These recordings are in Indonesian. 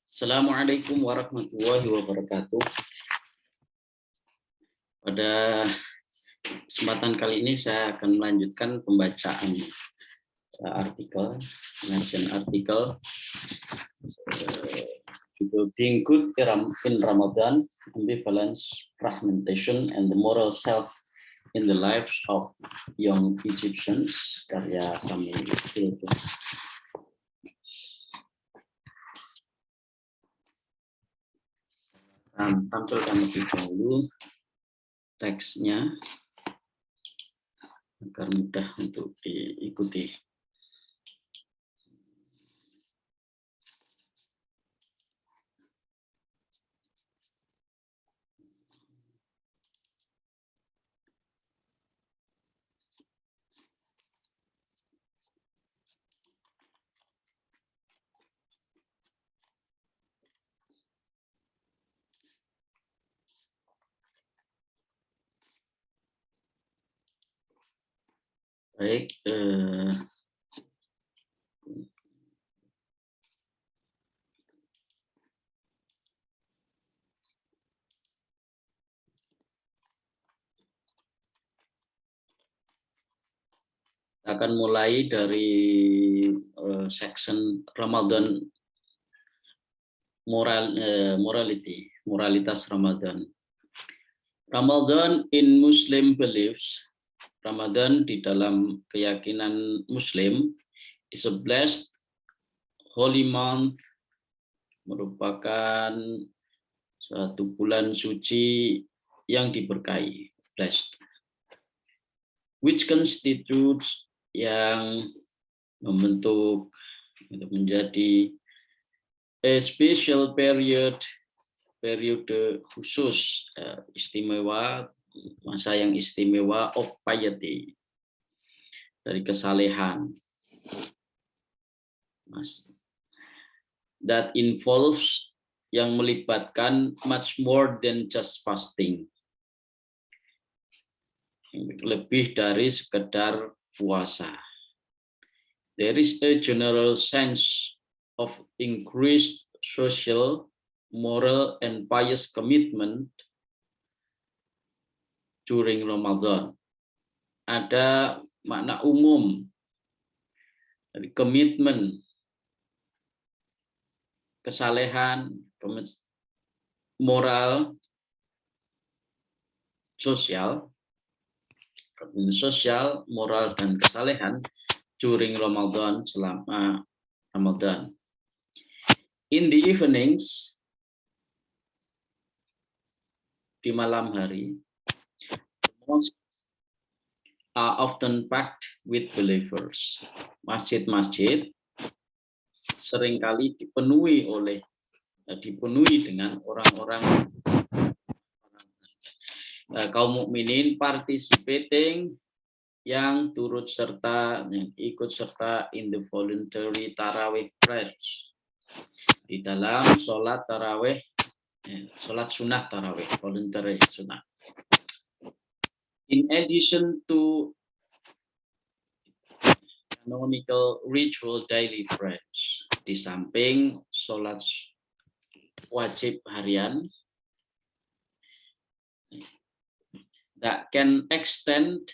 Assalamualaikum warahmatullahi wabarakatuh. Pada kesempatan kali ini saya akan melanjutkan pembacaan artikel, judul Being Good in Ramadan, Ambivalence, Fragmentation, and the Moral Self in the Lives of Young Egyptians, karya Sami Hilton. Tampilkan lebih dahulu teksnya agar mudah untuk diikuti. Baik, akan mulai dari section Ramadan moralitas Ramadan. Ramadan in Muslim beliefs, Ramadan di dalam keyakinan Muslim is a blessed holy month, merupakan suatu bulan suci yang diberkahi, blessed, which constitutes, yang membentuk untuk menjadi a special periode khusus, istimewa, masa yang istimewa of piety, dari kesalehan, that involves, yang melibatkan much more than just fasting, lebih dari sekedar puasa. There is a general sense of increased social, moral, and pious commitment during Ramadan. Ada makna umum dari komitmen, kesalehan, moral, sosial, moral, dan kesalehan during Ramadan, selama Ramadan. In the evenings, di malam hari, mosques are often packed with believers. Masjid-masjid seringkali dipenuhi dengan orang-orang kaum mukminin participating, yang ikut serta in the voluntary tarawih prayers, di dalam sholat tarawih, sholat sunnah tarawih, voluntary sunnah. In addition to canonical ritual daily prayers, di samping sholat wajib harian, that can extend,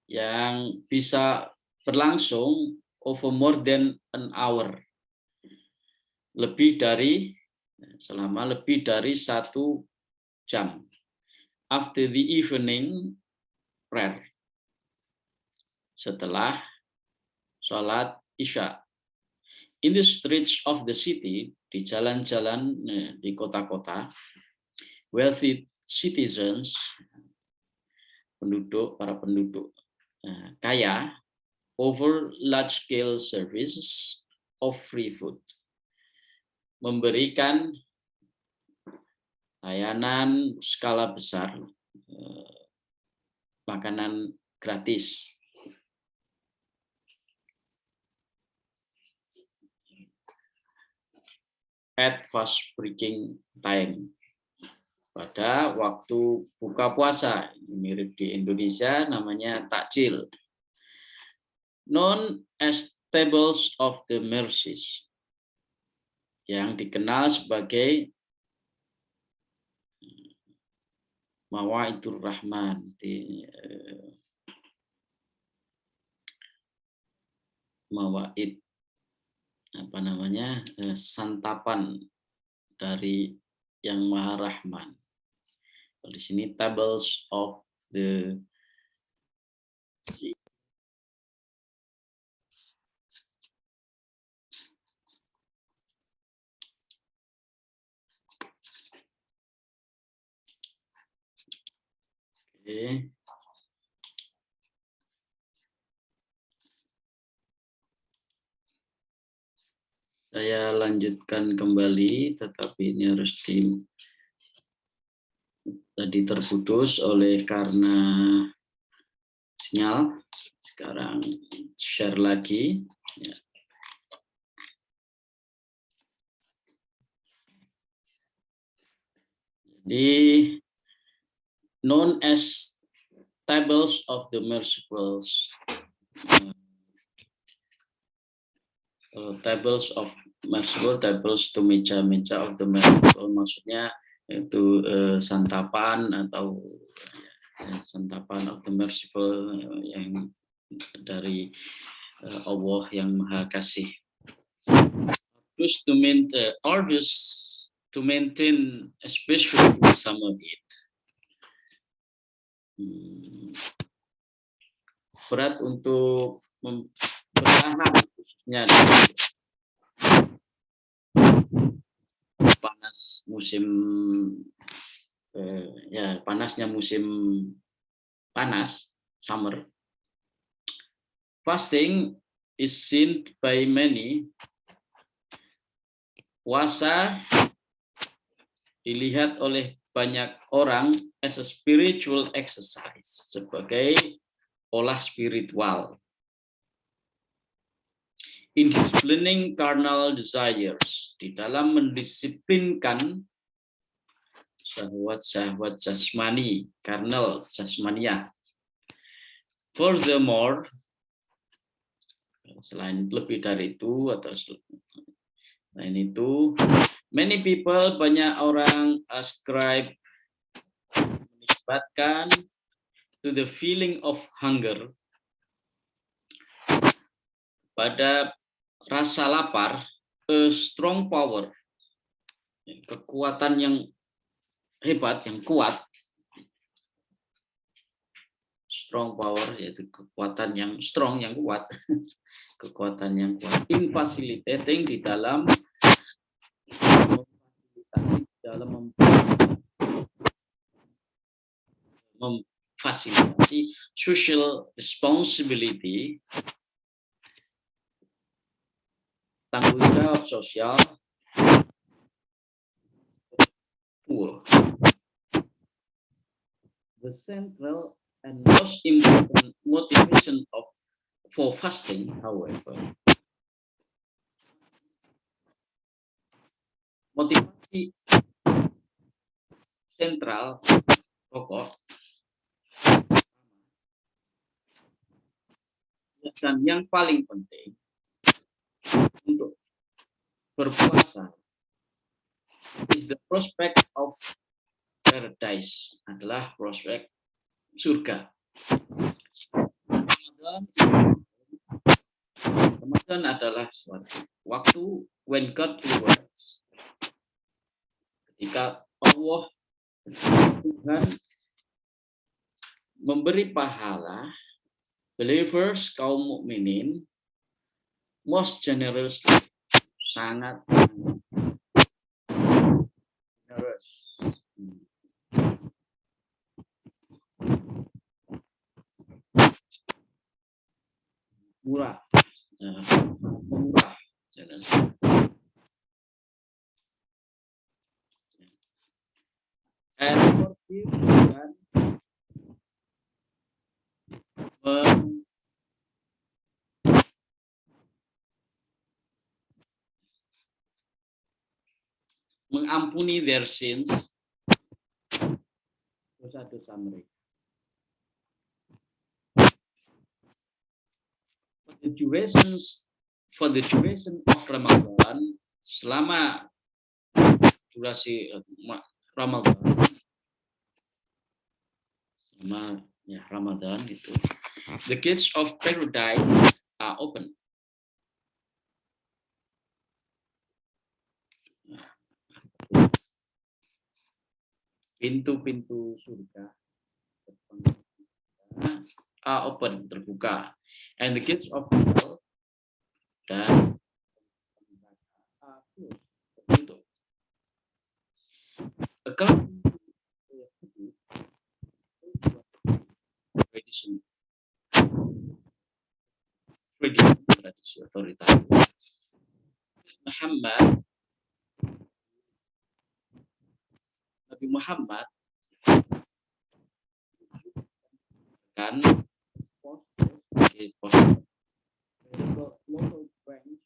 yang bisa berlangsung over more than an hour, selama lebih dari 1 jam, after the evening prayer, setelah sholat isya. In the streets of the city, di jalan-jalan di kota-kota, wealthy citizens, para penduduk kaya, over large-scale services of free food, memberikan layanan skala besar, makanan gratis. At fast breaking time, pada waktu buka puasa, mirip di Indonesia namanya takjil, known as tables of the mercies, yang dikenal sebagai Mawaidur Rahman, mawaid, apa namanya, santapan dari yang Maha Rahman. Di sini tables of the Oke. Saya lanjutkan kembali, tetapi ini harus tadi terputus oleh karena sinyal. Sekarang share lagi. Ya. Jadi known as tables of the mercifuls. Tables of merciful, tables to meja-meja of the merciful, maksudnya itu santapan atau santapan of the merciful yang dari Allah yang Maha Kasih. Orders to maintain especially some of it. Berat untuk bertahan, khususnya panas musim panasnya musim panas, summer. Fasting is seen by many. Puasa dilihat oleh banyak orang as a spiritual exercise, sebagai olah spiritual. In disciplining carnal desires, di dalam mendisiplinkan syahwat-syahwat jasmani, carnal, jasmania. Furthermore, selain lebih dari itu atau selain itu, many people, banyak orang ascribe, menisbatkan to the feeling of hunger, pada rasa lapar, a strong power, kekuatan yang hebat, yang kuat. Strong power yaitu kekuatan yang strong, yang kuat. Kekuatan yang kuat. In facilitating, di dalam memfasilitasi social responsibility, tanggung jawab sosial. The central and most important motivation for fasting, however, motivasi sentral pokok dan yang paling penting untuk berpuasa is the prospect of paradise, adalah prospek surga. Ramadan adalah suatu waktu when God rewards, ketika Allah, Tuhan, memberi pahala believers, kaum mukminin, most generously, sangat generous. Murah, murah, generous. And forgive, dan mengampuni their sins, dosa-dosa mereka. For the duration of Ramadan, selama durasi Ramadan, selama ya Ramadan gitu, the gates of paradise are open. Pintu-pintu surga are open, terbuka, and the gates of hell dan tertutup. According to tradition, tradisi otoritaris Nabi Muhammad kan local branch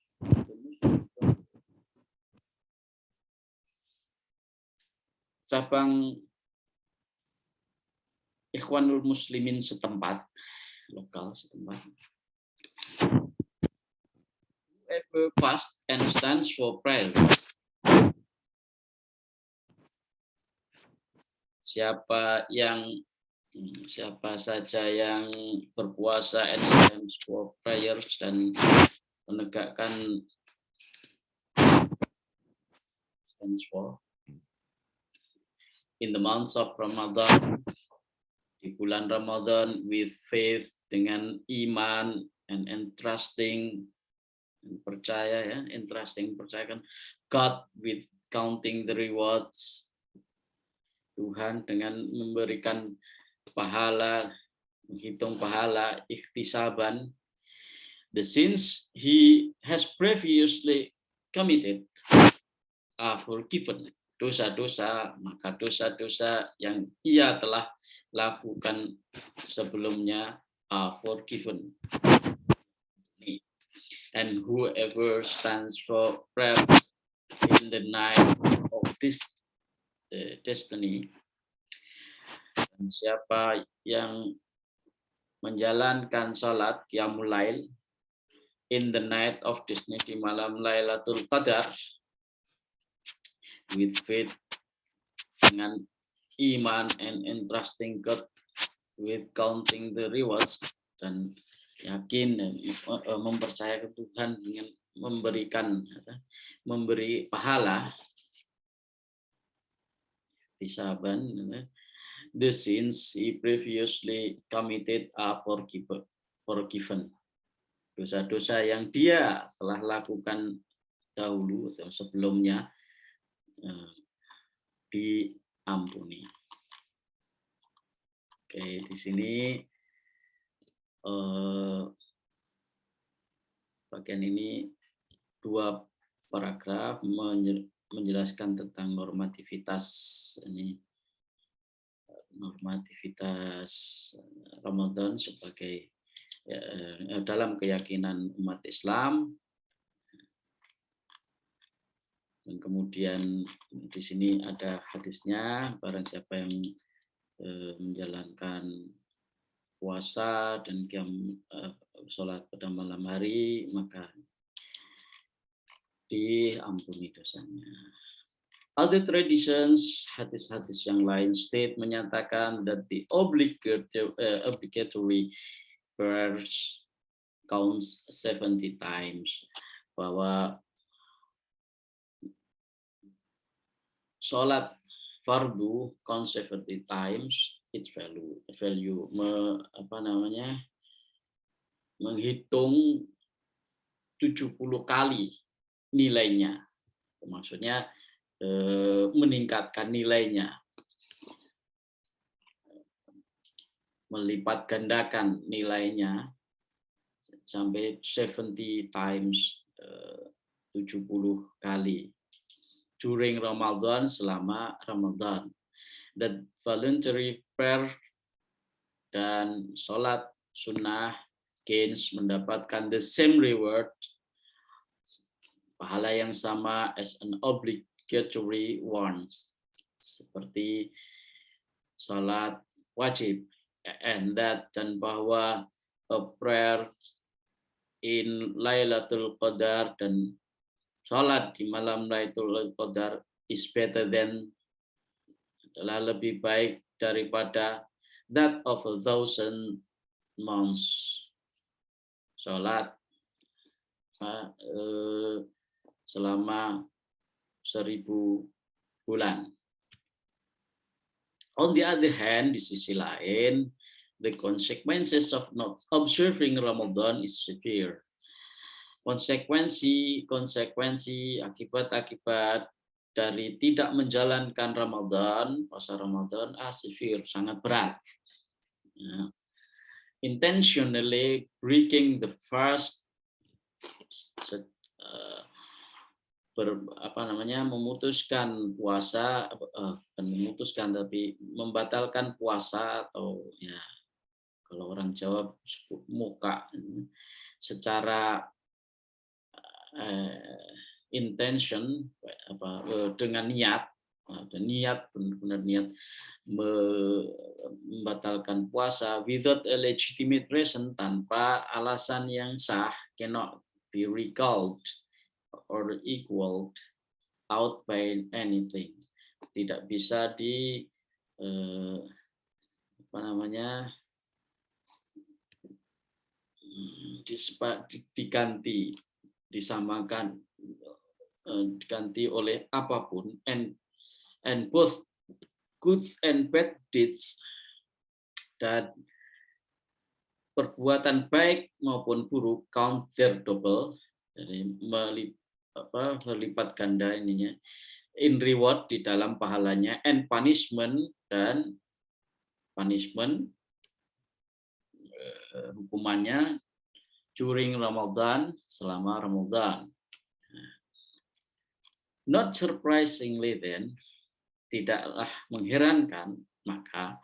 cabang Ikhwanul Muslimin setempat, lokal setempat. Whoever fast and stands for prayer. Siapa saja yang berpuasa and stands for prayers dan menegakkan stands for in the months of Ramadan, di bulan Ramadan, with faith, dengan iman and entrusting, percaya ya, entrusting, percayakan God with counting the rewards, Tuhan dengan memberikan pahala, menghitung pahala, ikhtisaban, the sins he has previously committed are forgiven. Dosa-dosa, maka dosa-dosa yang ia telah lakukan sebelumnya are forgiven. And whoever stands for prayer in the night of this destiny, dan siapa yang menjalankan salat qiyamul lail in the night of destiny, di malam Lailatul Qadar, with faith, dengan iman and entrusting God with counting the rewards, dan yakin dan mempercayakan Tuhan dengan memberi pahala, tisaban, the sins he previously committed are forgiven. Dosa-dosa yang dia telah lakukan dahulu atau sebelumnya diampuni. Oke, di sini bagian ini 2 paragraf menjelaskan tentang normativitas Ramadan sebagai dalam keyakinan umat Islam. Dan kemudian di sini ada hadisnya, barang siapa yang menjalankan puasa dan sholat pada malam hari, maka diampuni dosanya. Other traditions, hadis-hadis yang lain menyatakan that the obligatory prayers counts 70 times, bahwa sholat fardu count 70 times its value menghitung 70 kali nilainya, maksudnya meningkatkan nilainya, melipat gandakan nilainya sampai 70 times, 70 kali during Ramadan, selama Ramadan. That voluntary prayer dan sholat sunnah gains mendapatkan the same reward, pahala yang sama as an obligatory ones, seperti sholat wajib, and that, dan bahwa a prayer in Lailatul Qadar dan Salat di malam Lailatul Qadar is better than, adalah lebih baik daripada that of 1,000 months. Salat selama 1000 bulan. On the other hand, di sisi lain, the consequences of not observing Ramadan is severe. Konsekuensi akibat-akibat dari tidak menjalankan Ramadan, puasa Ramadan, severe, sangat berat. Ya. Intentionally breaking the fast, memutuskan puasa, membatalkan puasa, atau ya kalau orang Jawa muka, secara intention, dengan niat, benar-benar niat membatalkan puasa without a legitimate reason, tanpa alasan yang sah, cannot be recalled or equaled out by anything, tidak bisa diganti, disamakan, diganti oleh apapun, and both good and bad deeds, dan perbuatan baik maupun buruk count their double, jadi melipat ganda ininya, in reward, di dalam pahalanya, and punishment, dan punishment, hukumannya, during Ramadan, selama Ramadan. Not surprisingly then, tidaklah mengherankan, maka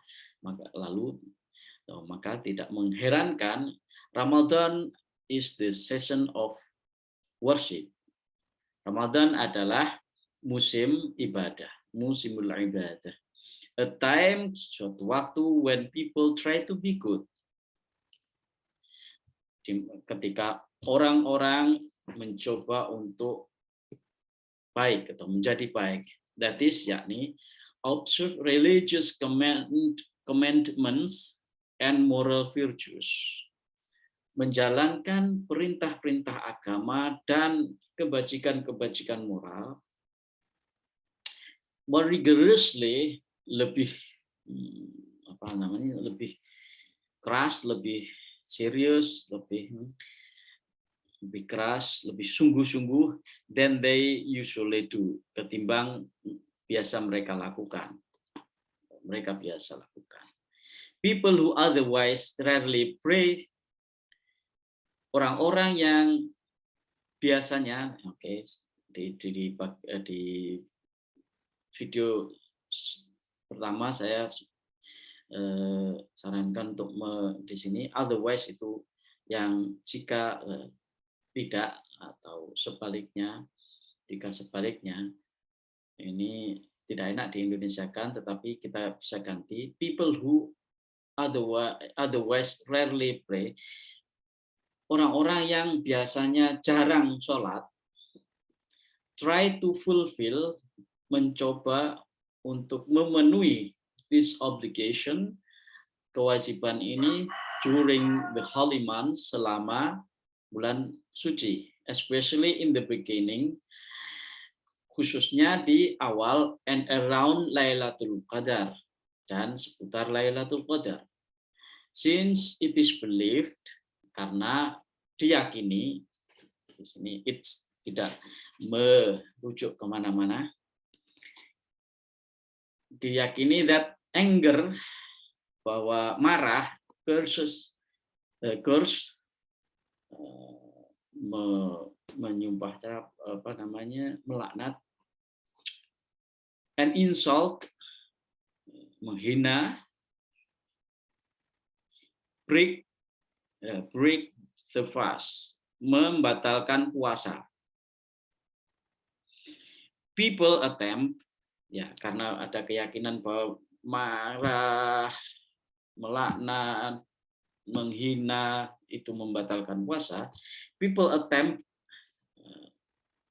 tidak mengherankan, Ramadan is the season of worship. Ramadan adalah musim ibadah, musimul ibadah. A time, suatu waktu, when people try to be good. Ketika orang-orang mencoba untuk baik atau menjadi baik. That is, yakni observe religious commandments and moral virtues. Menjalankan perintah-perintah agama dan kebajikan-kebajikan moral more rigorously, lebih lebih keras, lebih serius, lebih keras, lebih sungguh-sungguh than they usually do, ketimbang biasa mereka lakukan. People who otherwise rarely pray, orang-orang yang biasanya, di video pertama saya sarankan untuk di sini, otherwise itu yang jika tidak, atau sebaliknya, jika sebaliknya, ini tidak enak di Indonesia kan, tetapi kita bisa ganti, people who otherwise rarely pray, orang-orang yang biasanya jarang sholat, try to fulfill, mencoba untuk memenuhi this obligation, kewajiban ini, during the holy months, selama bulan suci, especially in the beginning, khususnya di awal, and around Lailatul Qadar, dan seputar Lailatul Qadar. Since it is believed, karena diyakini, di sini it's tidak merujuk kemana-mana, diyakini that anger, bahwa marah, curse, menyumpah, melaknat, and insult, menghina, break the fast, membatalkan puasa. People attempt, ya karena ada keyakinan bahwa marah, melaknat, menghina itu membatalkan puasa. People attempt,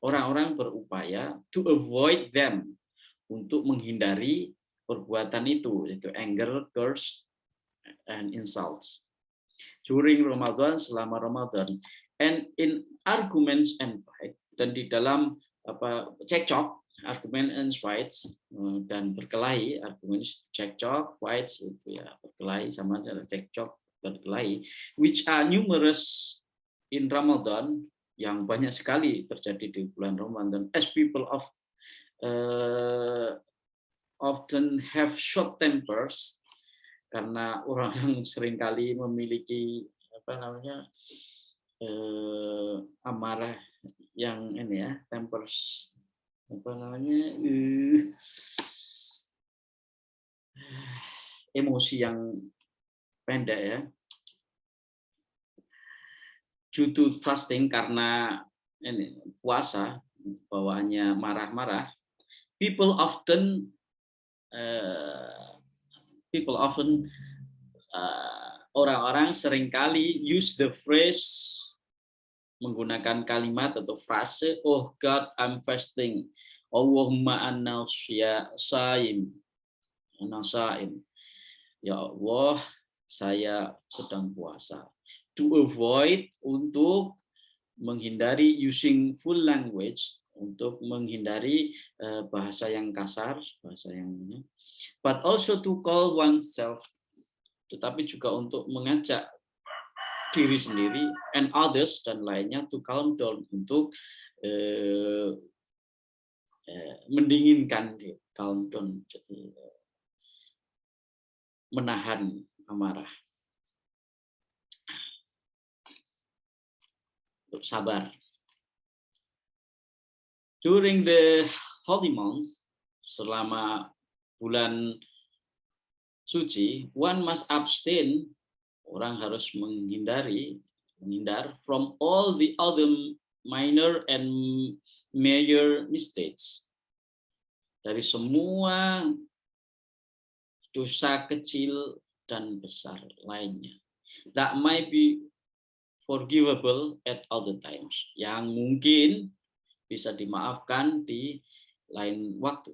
orang-orang berupaya to avoid them, untuk menghindari perbuatan itu anger, curse, and insults during Ramadan, selama Ramadan, and in arguments and fight, dan di dalam cekcok, argument and fights, dan berkelahi, argument cekcok, fights itu ya berkelahi sama cekcok, berkelahi, which are numerous in Ramadan, yang banyak sekali terjadi di bulan Ramadan, as people often have short tempers, karena orang seringkali memiliki amarah yang ini ya, tempers emosi yang pendek ya, due to fasting, karena ini puasa bawaannya marah-marah. People often orang-orang seringkali use the phrase, menggunakan kalimat atau frase, oh God, I'm fasting, Allahumma anna saim, ya Allah, saya sedang puasa. To avoid, untuk menghindari using full language, untuk menghindari bahasa yang kasar, bahasa yang ini, but also to call oneself, tetapi juga untuk mengajak diri sendiri and others dan lainnya to calm down, untuk mendinginkan, calm down, jadi menahan amarah, untuk sabar. During the holy months, selama bulan suci, one must abstain, orang harus menghindar from all the other minor and major mistakes, dari semua dosa kecil dan besar lainnya, that might be forgivable at other times, yang mungkin bisa dimaafkan di lain waktu.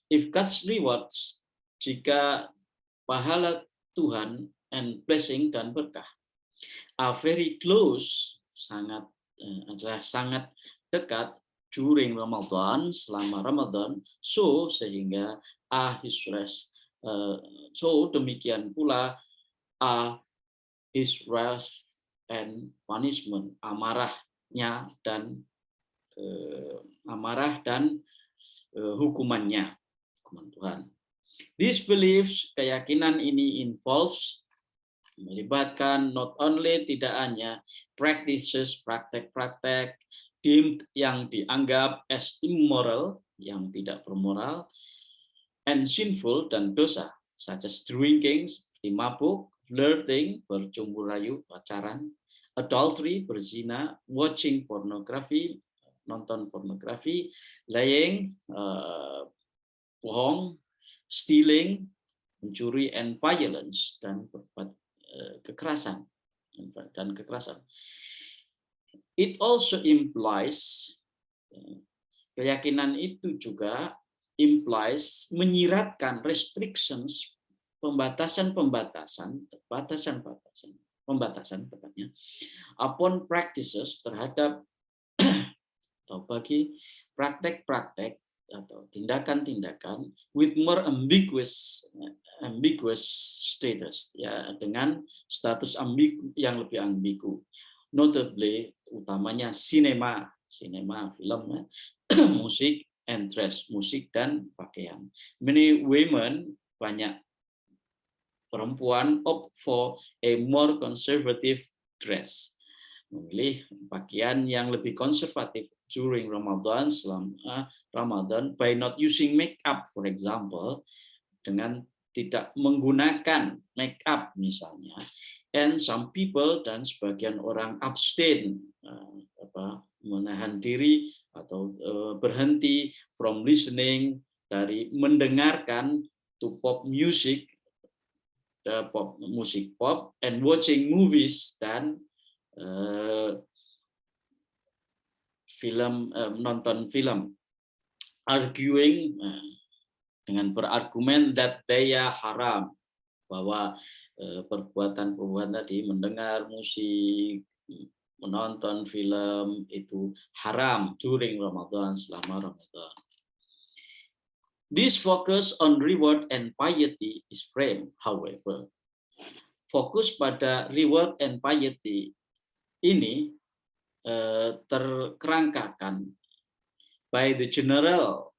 If God's rewards, jika pahala Tuhan and blessing dan berkah are very close, adalah sangat dekat during Ramadan, selama Ramadan, sehingga his wrath, demikian pula his wrath and punishment, amarahnya dan hukuman Tuhan. This beliefs, keyakinan ini involves, melibatkan not only, tidak hanya practices, praktek-praktek deemed, yang dianggap as immoral, yang tidak bermoral, and sinful, dan dosa, such as drinking, mabuk, flirting, bercumbu rayu, pacaran, adultery, berzina, watching pornography, nonton pornografi, lying, bohong, stealing, mencuri, and violence, dan kekerasan. It also implies, keyakinan itu juga implies, menyiratkan restrictions, pembatasan tepatnya, upon practices, terhadap atau bagi praktek-praktek atau tindakan-tindakan with more ambiguous status, ya, dengan status yang lebih ambigu, notably, utamanya sinema film, ya, musik and dress, musik dan pakaian. Many women, banyak perempuan, opt for a more conservative dress, memilih pakaian yang lebih konservatif during Ramadan, selama Ramadan, by not using makeup, for example, dengan tidak menggunakan makeup misalnya, and some people, dan sebagian orang abstain, menahan diri atau berhenti from listening, dari mendengarkan, to pop music, musik pop, and watching movies, dan menonton film, arguing dengan berargumen that they are haram, bahwa perbuatan-perbuatan tadi, mendengar musik, menonton film itu haram during Ramadan, selama Ramadan. This focus on reward and piety is framed, however. Fokus pada reward and piety ini terkerangkakan by the general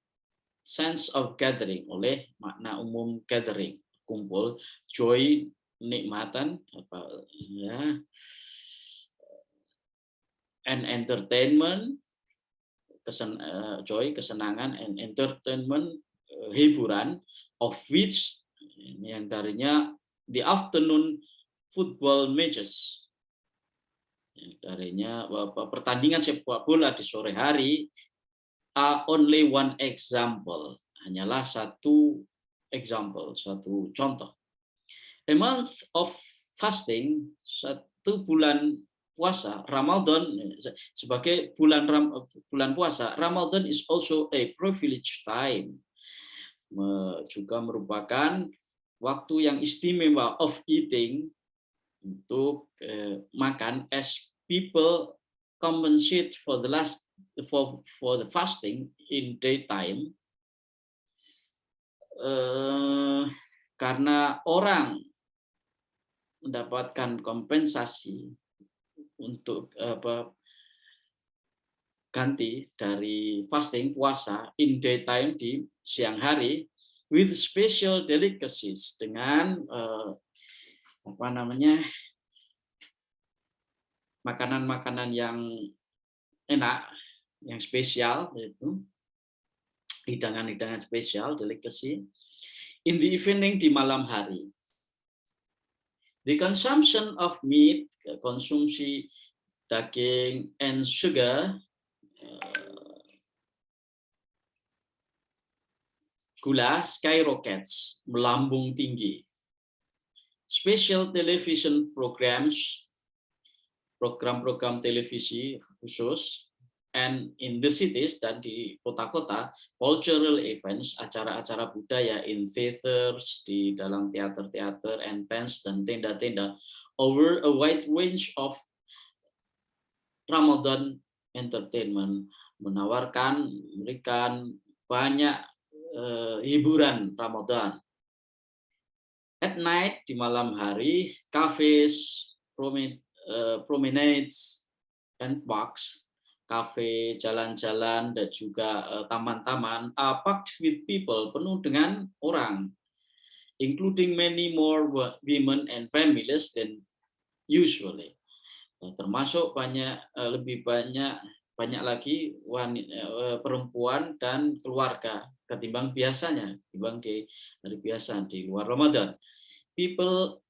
sense of gathering, oleh makna umum gathering, kumpul, joy, nikmatan, and entertainment, joy, kesenangan, and entertainment, hiburan, of which yang darinya the afternoon football matches, yang darinya pertandingan sepak bola di sore hari, are only one example, hanyalah satu example, satu contoh. A month of fasting, satu bulan puasa, Ramadan, sebagai bulan puasa, Ramadan is also a privileged time, juga merupakan waktu yang istimewa of eating, untuk makan, as people compensate for the fasting in daytime, karena orang mendapatkan kompensasi untuk ganti dari fasting, puasa, in daytime, di siang hari, with special delicacies, dengan makanan-makanan yang enak, yang spesial, yaitu hidangan-hidangan spesial, delicacy, in the evening, di malam hari. The consumption of meat, konsumsi daging, and sugar, gula, skyrockets, melambung tinggi. Special television programs, program-program televisi khusus, and in the cities, dan di kota-kota, cultural events, acara-acara budaya, in theaters, di dalam teater-teater, and tents, dan tenda-tenda, over a wide range of Ramadan entertainment, memberikan banyak hiburan Ramadan. At night, di malam hari, cafes, promenades, and parks, kafe, jalan-jalan, dan juga taman-taman, are packed with people, penuh dengan orang, including many more women and families than usually, termasuk lebih banyak lagi perempuan dan keluarga ketimbang biasanya, dari biasa di luar Ramadan. People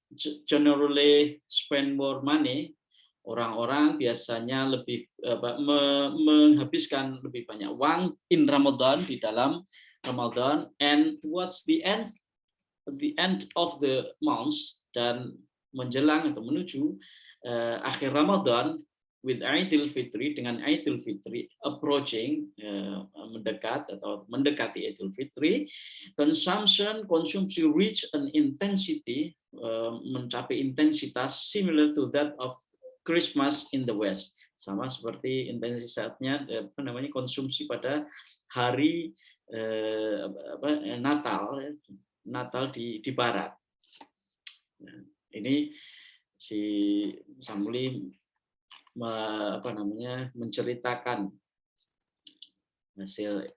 generally spend more money. Orang-orang biasanya lebih menghabiskan lebih banyak uang in Ramadan, di dalam Ramadan, and towards the end of the month, dan menjelang atau menuju akhir Ramadan, with Aidil Fitri, dengan Aidil Fitri approaching, mendekati Aidil Fitri, konsumsi reach an intensity, mencapai intensitas similar to that of Christmas in the West, sama seperti intensitasnya konsumsi pada hari Natal di Barat. Ini si Samuli menceritakan hasil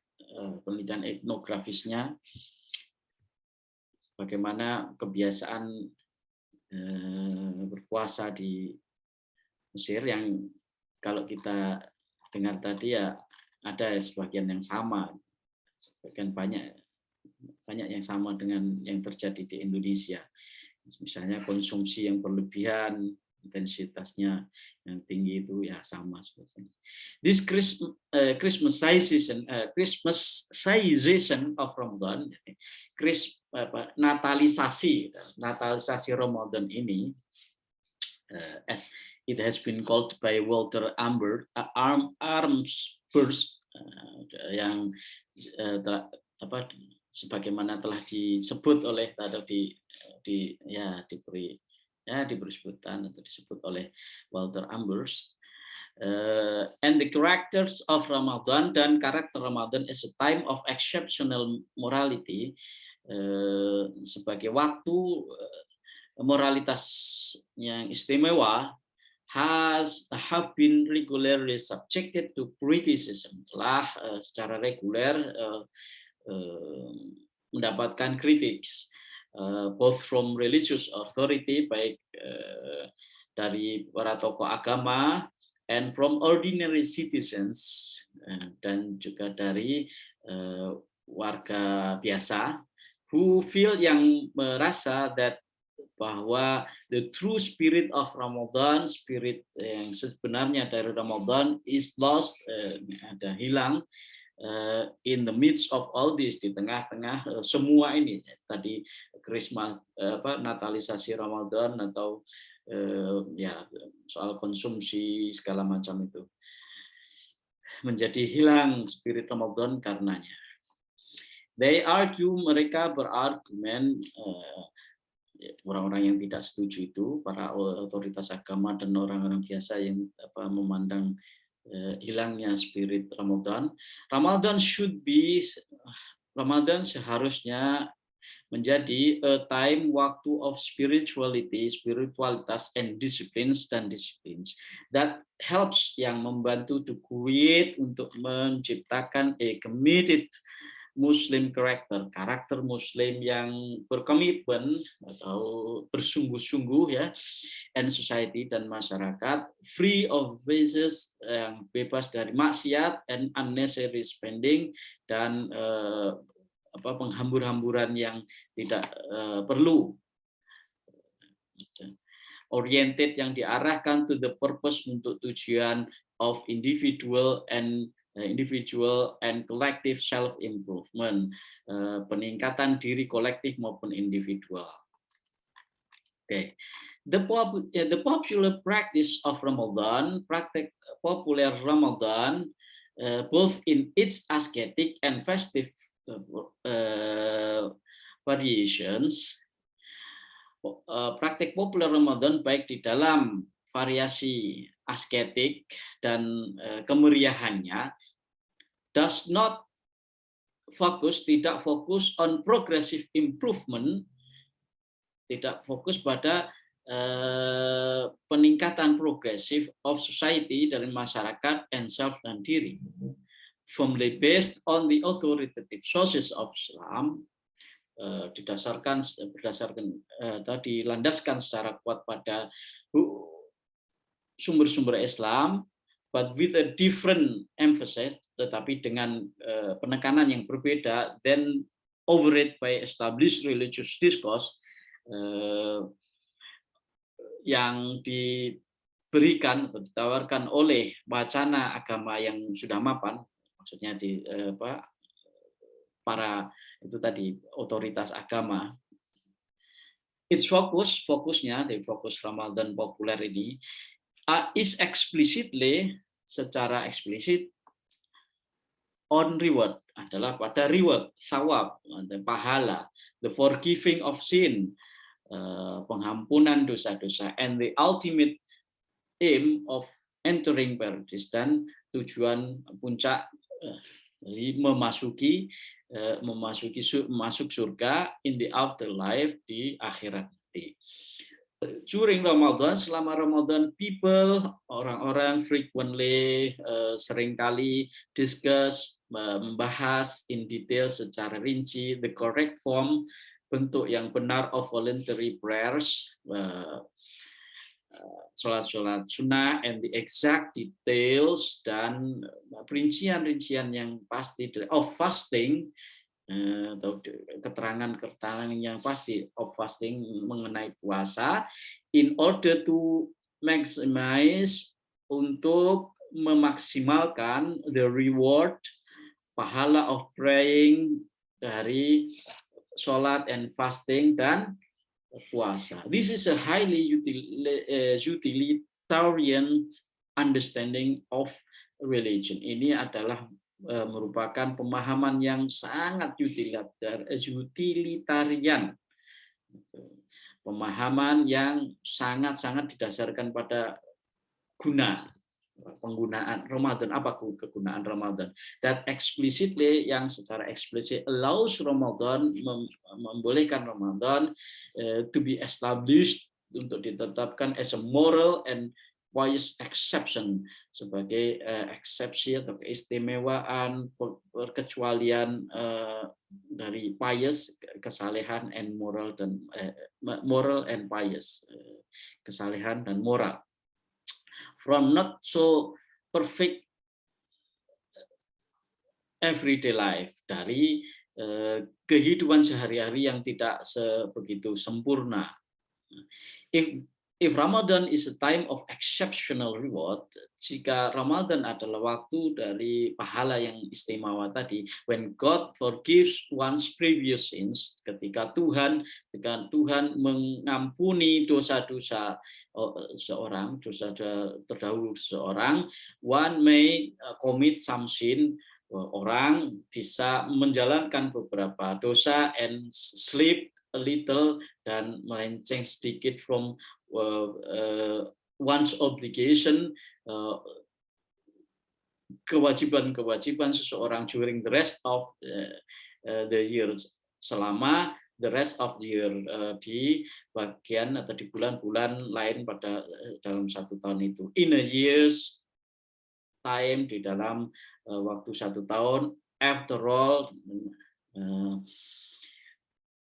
penelitian etnografisnya, bagaimana kebiasaan berpuasa di Mesir, yang kalau kita dengar tadi ya ada sebagian yang sama, sebagian banyak yang sama dengan yang terjadi di Indonesia. Misalnya konsumsi yang berlebihan, intensitasnya yang tinggi, itu ya sama seperti ini. This Christmasization of Ramadan, natalisasi Ramadan ini, as it has been called by Walter Armstrong, burst yang sebagaimana telah disebut oleh atau diberi sebutan atau disebut oleh Walter Ambers. And the characters of Ramadan, dan karakter Ramadan is a time of exceptional morality, sebagai waktu moralitas yang istimewa, have been regularly subjected to criticism, telah secara reguler mendapatkan kritik, both from religious authority, baik dari para tokoh agama, and from ordinary citizens, dan juga dari warga biasa, who feel, yang merasa that bahwa the true spirit of Ramadan, spirit yang sebenarnya dari Ramadan is lost, hilang, in the midst of all this, di tengah-tengah semua ini tadi, natalisasi Ramadan atau soal konsumsi segala macam itu, menjadi hilang spirit Ramadan karenanya. They argue, mereka berargumen, orang-orang yang tidak setuju itu, para otoritas agama dan orang-orang biasa yang memandang hilangnya spirit Ramadan. Ramadan seharusnya menjadi a time, waktu of spiritualitas and disciplines that helps, yang membantu to create, untuk menciptakan a committed Muslim karakter Muslim yang berkomitmen atau bersungguh-sungguh ya, and society, dan masyarakat free of vices, yang bebas dari maksiat, and unnecessary spending, dan penghambur-hamburan yang tidak perlu, oriented, yang diarahkan to the purpose, untuk tujuan of individual and collective self improvement, peningkatan diri kolektif maupun individual. Okay. The popular practice of Ramadan, praktek populer Ramadan, both in its ascetic and festive variations, praktek populer Ramadan baik di dalam variasi asketik dan kemeriahannya, tidak fokus on progressive improvement, tidak fokus pada peningkatan progresif of society, dari masyarakat, and self, dan diri, firmly based on the authoritative sources of Islam, dilandaskan secara kuat pada sumber-sumber Islam, but with a different emphasis, tetapi dengan penekanan yang berbeda, then overrated by established religious discourse, yang diberikan atau ditawarkan oleh wacana agama yang sudah mapan, maksudnya para itu tadi otoritas agama. Its fokusnya di fokus Ramadan populer ini is explicitly, secara eksplisit, on reward, adalah pada reward, thawab, pahala, the forgiving of sin, penghampunan dosa-dosa, and the ultimate aim of entering paradise, dan tujuan puncak masuk surga, in the afterlife, di akhirat nanti. During Ramadan, selama Ramadan, orang-orang frequently, seringkali discuss, membahas in detail, secara rinci, the correct form, bentuk yang benar of voluntary prayers, sholat-sholat sunnah, and the exact details, dan rincian-rincian yang pasti of fasting, atau keterangan yang pasti of fasting, mengenai puasa, in order to maximize, untuk memaksimalkan the reward, pahala of praying, dari sholat and fasting dan puasa. This is a highly utilitarian understanding of religion. Ini adalah merupakan pemahaman yang sangat utilitarian, pemahaman yang sangat-sangat didasarkan pada penggunaan Ramadan. Apa kegunaan Ramadan? That explicitly, yang secara eksplisit allows Ramadan, membolehkan Ramadan to be established, untuk ditetapkan as a moral and pious exception, sebagai eksepsi atau keistimewaan, perkecualian dari pious, kesalehan, and moral, dan moral and pious, kesalehan dan moral, from not so perfect everyday life, dari kehidupan sehari-hari yang tidak sebegitu sempurna. If Ramadan is a time of exceptional reward, jika Ramadan adalah waktu dari pahala yang istimewa tadi, when God forgives one's previous sins, ketika Tuhan mengampuni dosa-dosa seorang, dosa terdahulu seorang, one may commit some sin, orang bisa menjalankan beberapa dosa and slip a little, dan melenceng sedikit from one's obligation, kewajiban seseorang during the rest of the year, selama the rest of the year, di bagian atau di bulan-bulan lain dalam satu tahun itu. In a year's time, di dalam waktu satu tahun. After all,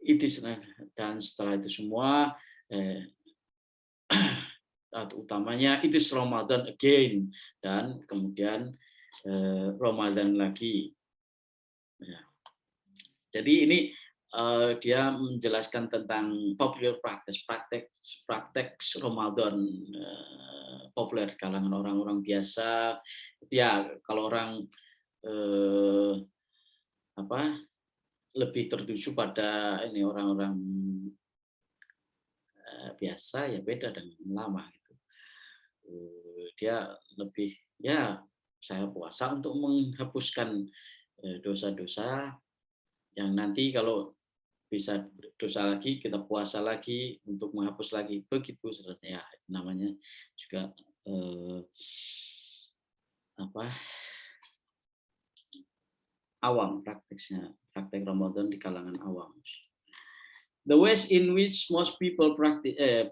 it is, dan setelah itu semua, utamanya it is Ramadan again, dan kemudian Ramadan lagi. Ya. Jadi ini dia menjelaskan tentang popular praktek Ramadan, populer di kalangan orang-orang biasa. Ya, kalau orang lebih tertuju pada ini orang-orang biasa, ya beda dengan lama gitu. Dia lebih, ya saya puasa untuk menghapuskan dosa-dosa, yang nanti kalau bisa dosa lagi kita puasa lagi untuk menghapus lagi, begitu ya, namanya juga awam, praktek Ramadan di kalangan awam. The ways in which most people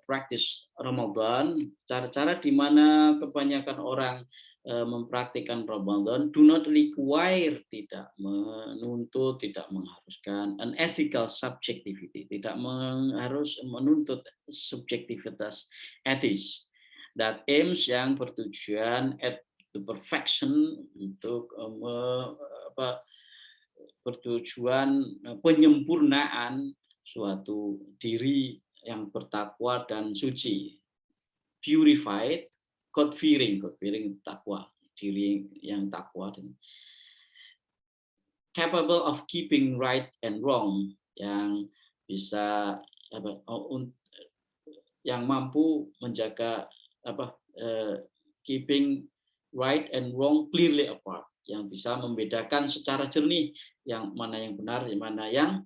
practice Ramadan, cara-cara di mana kebanyakan orang mempraktikkan Ramadan, do not require, tidak menuntut, tidak mengharuskan an ethical subjectivity, tidak harus menuntut subjektivitas etis, that aims, yang bertujuan at the perfection, untuk bertujuan penyempurnaan suatu diri yang bertakwa dan suci, purified, God-fearing takwa, diri yang takwa, dan capable of keeping right and wrong, yang bisa yang mampu menjaga keeping right and wrong clearly apart, yang bisa membedakan secara jernih yang mana yang benar, yang mana yang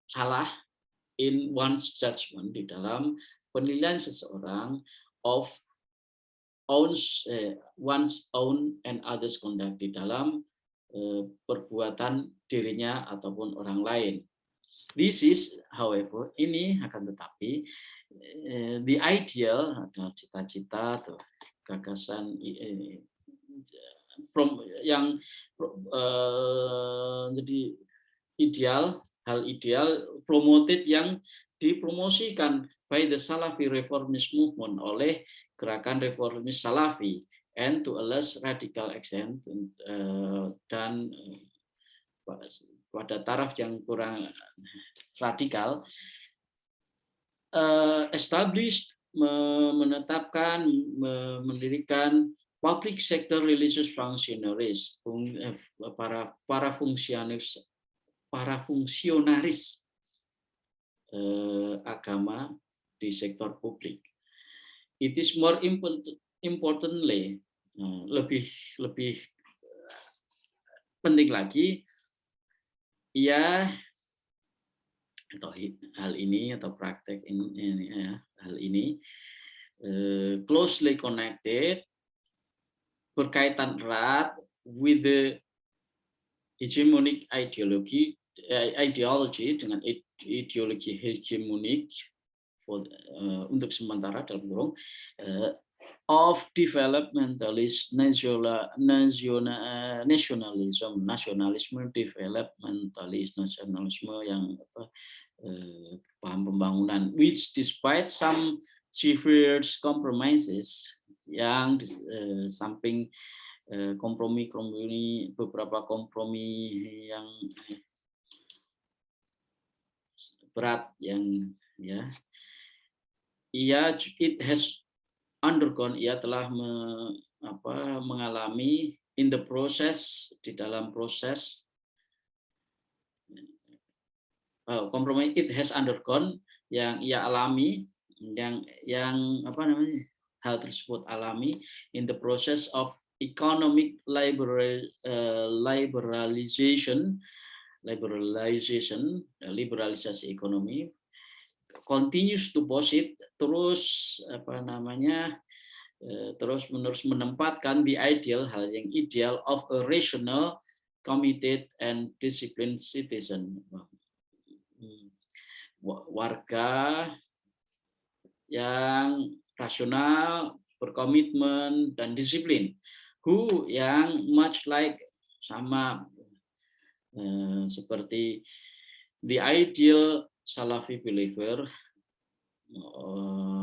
salah, in one's judgment, di dalam penilaian seseorang, of one's own and others conduct, di dalam perbuatan dirinya ataupun orang lain. This is, however, ini akan tetapi, the ideal adalah cita-cita atau gagasan yang jadi ideal, hal ideal, promoted, yang dipromosikan by the Salafi reformist movement, oleh gerakan reformis Salafi, and to a less radical extent, dan pada taraf yang kurang radikal, established, menetapkan, mendirikan public sector religious functionaries, para fungsionaris agama di sektor publik. It is more importantly, lebih penting lagi, ia atau hal ini atau praktek ini ya, hal ini closely connected, berkaitan erat with the hegemonic ideology dengan ideologi hegemonik untuk sementara dalam kurung of developmentalist nasionalisme developmentalist nasionalisme yang paham pembangunan, which despite some severe compromises, yang samping beberapa kompromi yang berat yang ya, it has undergone, ia telah mengalami in the process, di dalam proses kompromi, it has undergone, yang ia alami, yang apa namanya, hal tersebut alami in the process of economic liberalisasi ekonomi, continues to posit, terus apa namanya, terus menerus menempatkan the ideal, hal yang ideal of a rational, committed and disciplined citizen, warga yang rasional, berkomitmen dan disiplin, who yang much like sama seperti the ideal Salafi believer,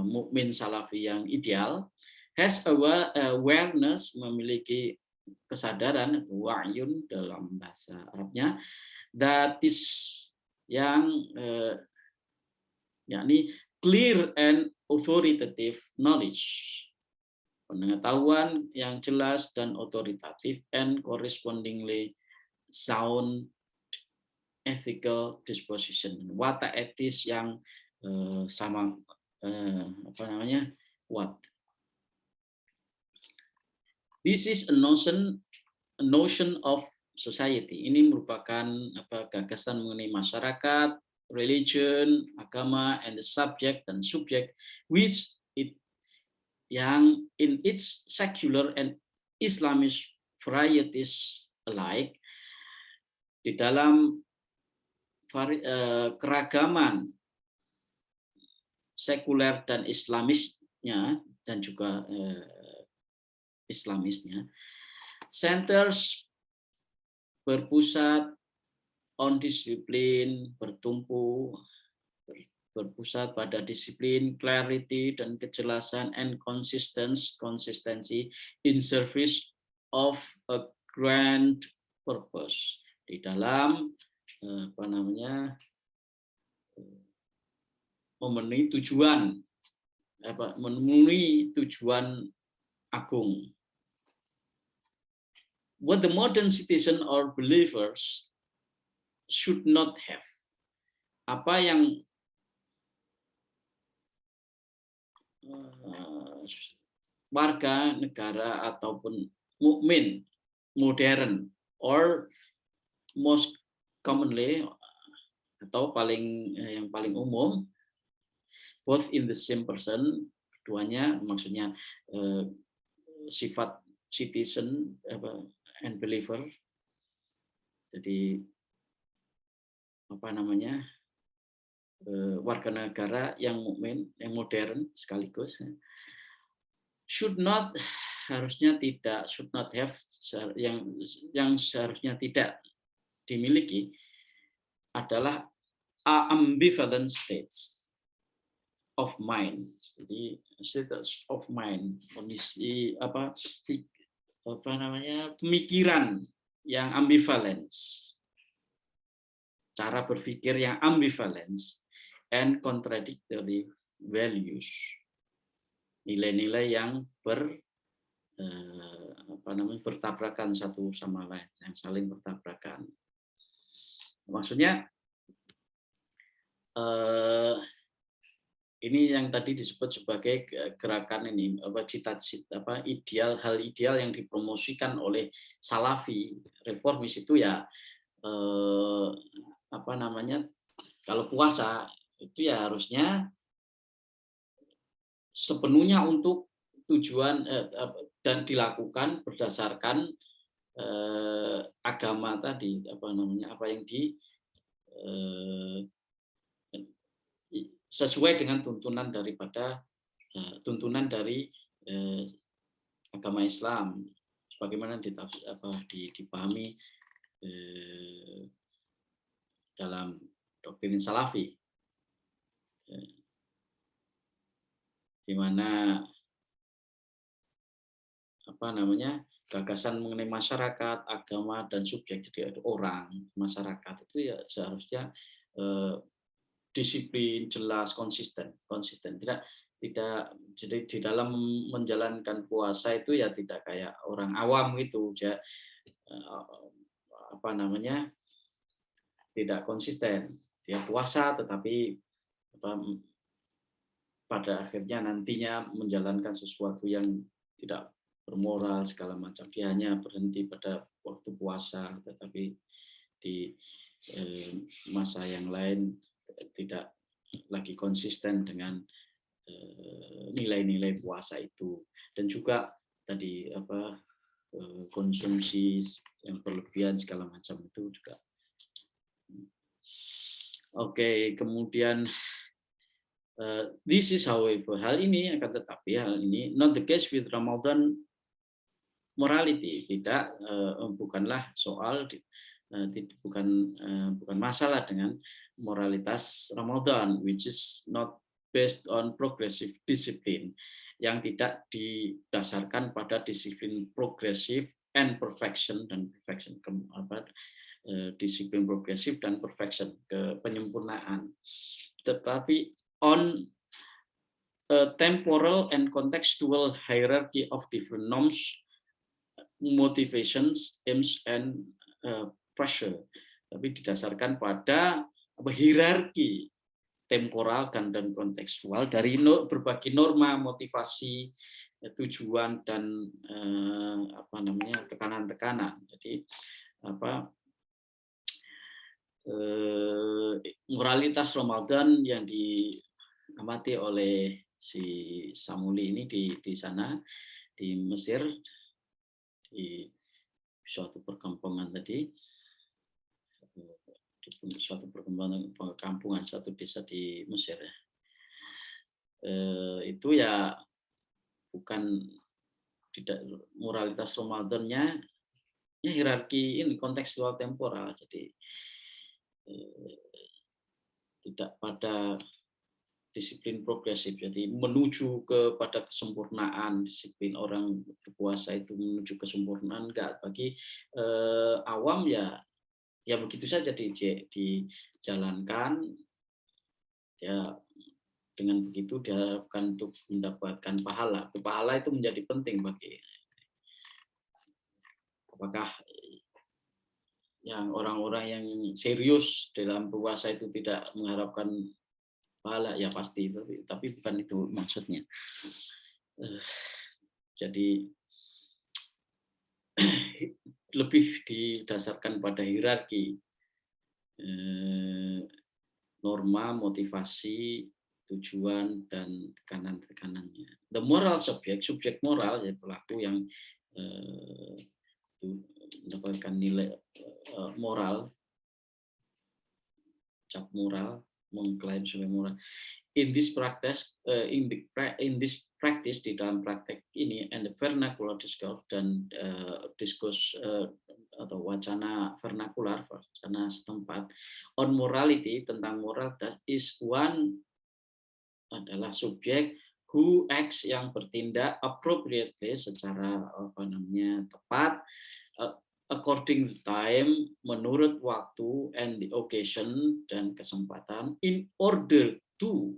mukmin Salafi yang ideal, has awareness, memiliki kesadaran, wa'yun dalam bahasa Arabnya, that is yang yakni clear and authoritative knowledge, pengetahuan yang jelas dan otoritatif, and correspondingly sound ethical disposition, watak etis yang sama apa namanya, kuat. This is a notion of society. Ini merupakan gagasan mengenai masyarakat, religion, agama, and the subject dan subjek, which yang in its secular and Islamic varieties alike, di dalam keragaman sekuler dan Islamisnya, dan juga Islamisnya, centers berpusat on disiplin, berpusat pada disiplin, clarity dan kejelasan, and konsistensi in service of a grand purpose, di dalam apa namanya, memenuhi tujuan agung. What the modern citizen or believers should not have, apa yang warga negara ataupun mukmin modern, or most commonly, atau yang paling umum, both in the same person, keduanya maksudnya sifat citizen and believer, jadi apa namanya, warga negara yang mukmin, yang modern sekaligus, should not have, yang seharusnya tidak dimiliki adalah ambivalent states of mind. Jadi status of mind, kondisi apa namanya, pemikiran yang ambivalence, cara berpikir yang ambivalence, and contradictory values, nilai-nilai yang bertabrakan satu sama lain, yang saling bertabrakan. Maksudnya ini yang tadi disebut sebagai gerakan ini cita-cita ideal, hal ideal yang dipromosikan oleh Salafi reformis itu ya apa namanya, kalau puasa itu ya harusnya sepenuhnya untuk tujuan dan dilakukan berdasarkan agama tadi, apa namanya, apa yang sesuai dengan tuntunan dari agama Islam sebagaimana dipahami dalam doktrin Salafi, di mana apa namanya, gagasan mengenai masyarakat, agama dan subjek, jadi ada orang, masyarakat itu ya seharusnya disiplin, jelas, konsisten. Tidak jadi di dalam menjalankan puasa itu ya tidak kayak orang awam gitu, ya apa namanya, tidak konsisten. Dia puasa tetapi pada akhirnya nantinya menjalankan sesuatu yang tidak bermoral segala macam. Dia hanya berhenti pada waktu puasa, tetapi di masa yang lain tidak lagi konsisten dengan nilai-nilai puasa itu. Dan juga tadi konsumsi yang berlebihan segala macam itu juga. Oke, kemudian this is however, hal ini not the case with Ramadan morality, bukanlah soal bukan masalah dengan moralitas Ramadan, which is not based on progressive discipline, yang tidak didasarkan pada disiplin progresif and perfection disiplin progresif dan perfection, penyempurnaan, tetapi on a temporal and contextual hierarchy of different norms, motivations, aims, and pressure, tapi didasarkan pada hierarki temporal dan kontekstual dari berbagai norma, motivasi, tujuan, dan tekanan-tekanan. Jadi moralitas Ramadan yang diamati oleh si Samuli ini di sana di Mesir, di suatu perkampungan tadi, di suatu perkampungan, suatu desa di Mesir, itu ya bukan tidak moralitas Ramadannya ya hierarki ini kontekstual temporal, jadi tidak pada disiplin progresif, jadi menuju kepada kesempurnaan. Disiplin orang berpuasa itu menuju kesempurnaan, enggak. Bagi awam ya begitu saja dijalankan, ya dengan begitu diharapkan untuk mendapatkan pahala. Pahala itu menjadi penting bagi apakah yang orang-orang yang serius dalam puasa itu tidak mengharapkan pahala, ya pasti, tapi bukan itu maksudnya. Jadi lebih didasarkan pada hierarki, norma, motivasi, tujuan, dan tekanan-tekanannya. The moral subject moral, yaitu pelaku yang mendapatkan nilai moral, cap moral, mengklaim sebagai moral. In this practice, di dalam praktek ini, and the vernacular discourse, dan diskus atau wacana vernakular, wacana setempat, on morality, tentang moral, that is one adalah subjek who acts, yang bertindak appropriately, secara tepat, according to time, menurut waktu, and the occasion, dan kesempatan, in order to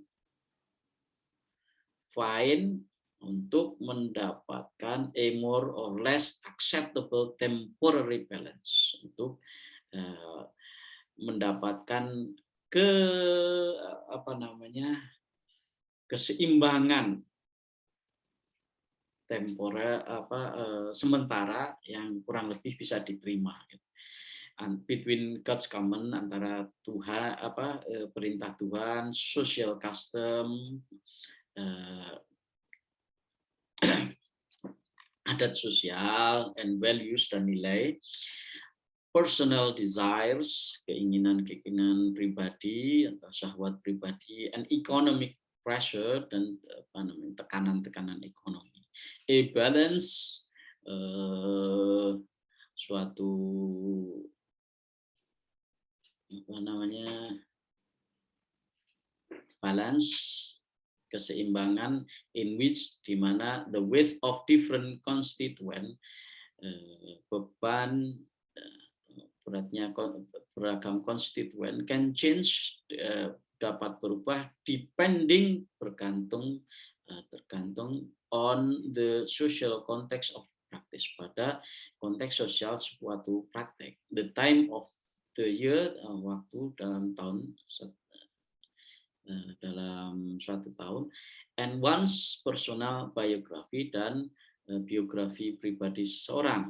find, untuk mendapatkan a more or less acceptable temporary balance, untuk mendapatkan keseimbangan temporer sementara yang kurang lebih bisa diterima. Between God's command, antara Tuhan perintah Tuhan, social custom, adat sosial, and values dan nilai, personal desires, keinginan pribadi atau syahwat pribadi, and economic pressure dan tekanan-tekanan ekonomi. A balance, suatu balance, keseimbangan, in which di mana the width of different constituent, beban beratnya beragam konstituen can change, dapat berubah depending, tergantung on the social context of practice, pada konteks sosial suatu praktek, the time of the year, waktu dalam suatu tahun, and one's personal biography, dan biografi pribadi seseorang.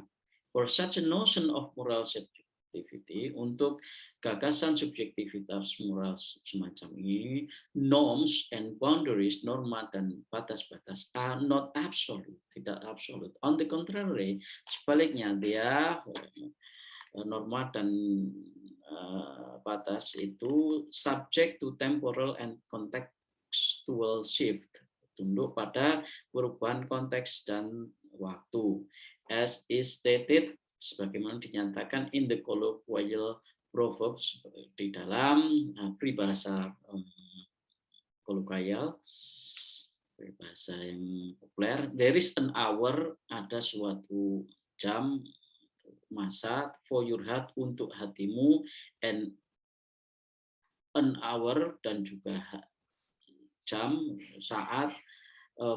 For such a notion of moral subjectivity, untuk gagasan subjektivitas moral semacam ini, norms and boundaries, norma dan batas-batas, are not absolute, tidak absolut. On the contrary, sebaliknya dia norma dan batas itu subject to temporal and contextual shift, tunduk pada perubahan konteks dan waktu, as is stated, sebagaimana dinyatakan in the colloquial proverbs, di dalam peribahasa kolokvial, peribahasa yang populer. There is an hour, ada suatu jam, masa, for your heart, untuk hatimu, and an hour, dan juga jam, saat,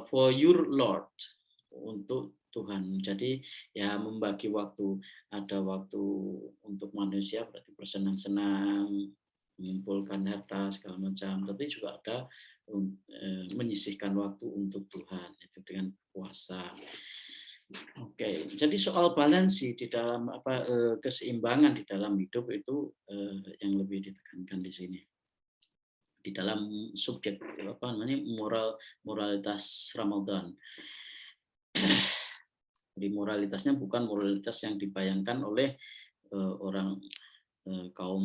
for your Lord, untuk Tuhan. Jadi ya membagi waktu, ada waktu untuk manusia berarti bersenang-senang, mengumpulkan harta segala macam, tapi juga ada menyisihkan waktu untuk Tuhan, itu dengan puasa. Oke, jadi soal balansi di dalam keseimbangan di dalam hidup itu yang lebih ditekankan di sini. Di dalam subjek moralitas Ramadan. Di moralitasnya bukan moralitas yang dibayangkan oleh orang kaum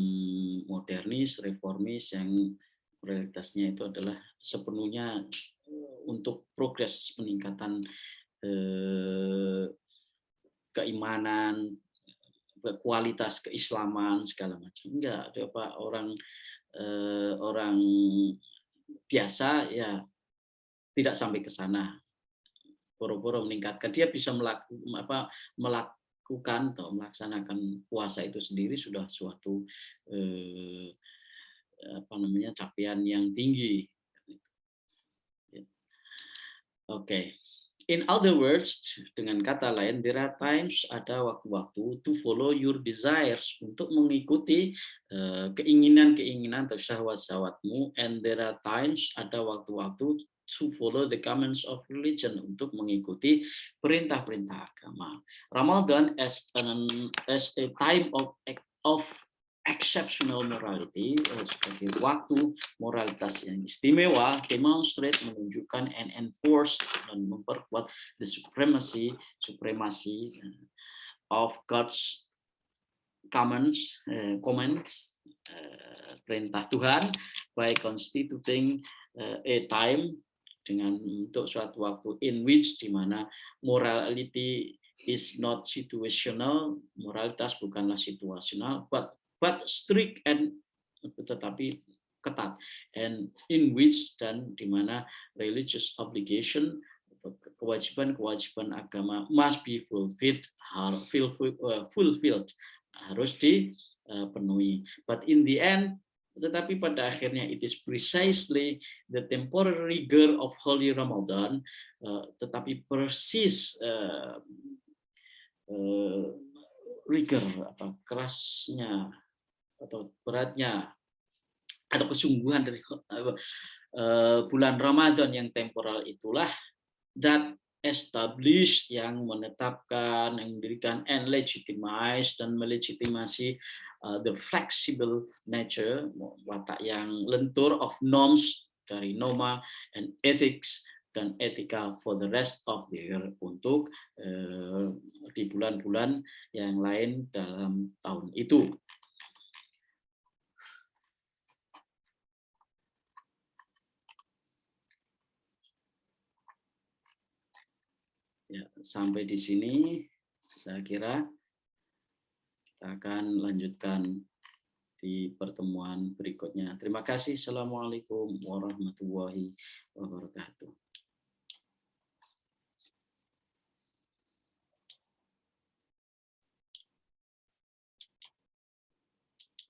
modernis, reformis, yang moralitasnya itu adalah sepenuhnya untuk progres peningkatan keimanan, kualitas keislaman segala macam. Enggak, ada orang biasa ya tidak sampai ke sana. Boro-boro meningkatkan, dia bisa melakukan atau melaksanakan puasa itu sendiri sudah suatu capaian yang tinggi. Oke. In other words, dengan kata lain, there are times, ada waktu-waktu, to follow your desires, untuk mengikuti keinginan-keinginan atau syahwat-syahwatmu, and there are times, ada waktu-waktu, to follow the commands of religion, untuk mengikuti perintah-perintah agama. Ramadan as a time of exceptional morality, sebagai waktu moralitas yang istimewa, demonstrate, menunjukkan, and enforce, dan memperkuat the supremacy of God's commands, perintah Tuhan, by constituting a time, dengan untuk suatu waktu, in which, di mana morality is not situational, moralitas bukanlah situasional, but strict, and tetapi ketat, and in which, dan di mana religious obligation, kewajiban agama must be fulfilled, harus dipenuhi. But in the end, tetapi pada akhirnya, it is precisely the temporary rigor of Holy Ramadan, tetapi persis rigor, kerasnya atau beratnya atau kesungguhan dari bulan Ramadan yang temporal itulah that established, yang menetapkan, yang mendirikan, and legitimize, dan melegitimasi the flexible nature, watak yang lentur of norms, dari norma, and ethics, dan etika for the rest of the year, untuk di bulan-bulan yang lain dalam tahun itu. Ya, sampai di sini saya kira kita akan lanjutkan di pertemuan berikutnya. Terima kasih. Assalamualaikum warahmatullahi wabarakatuh.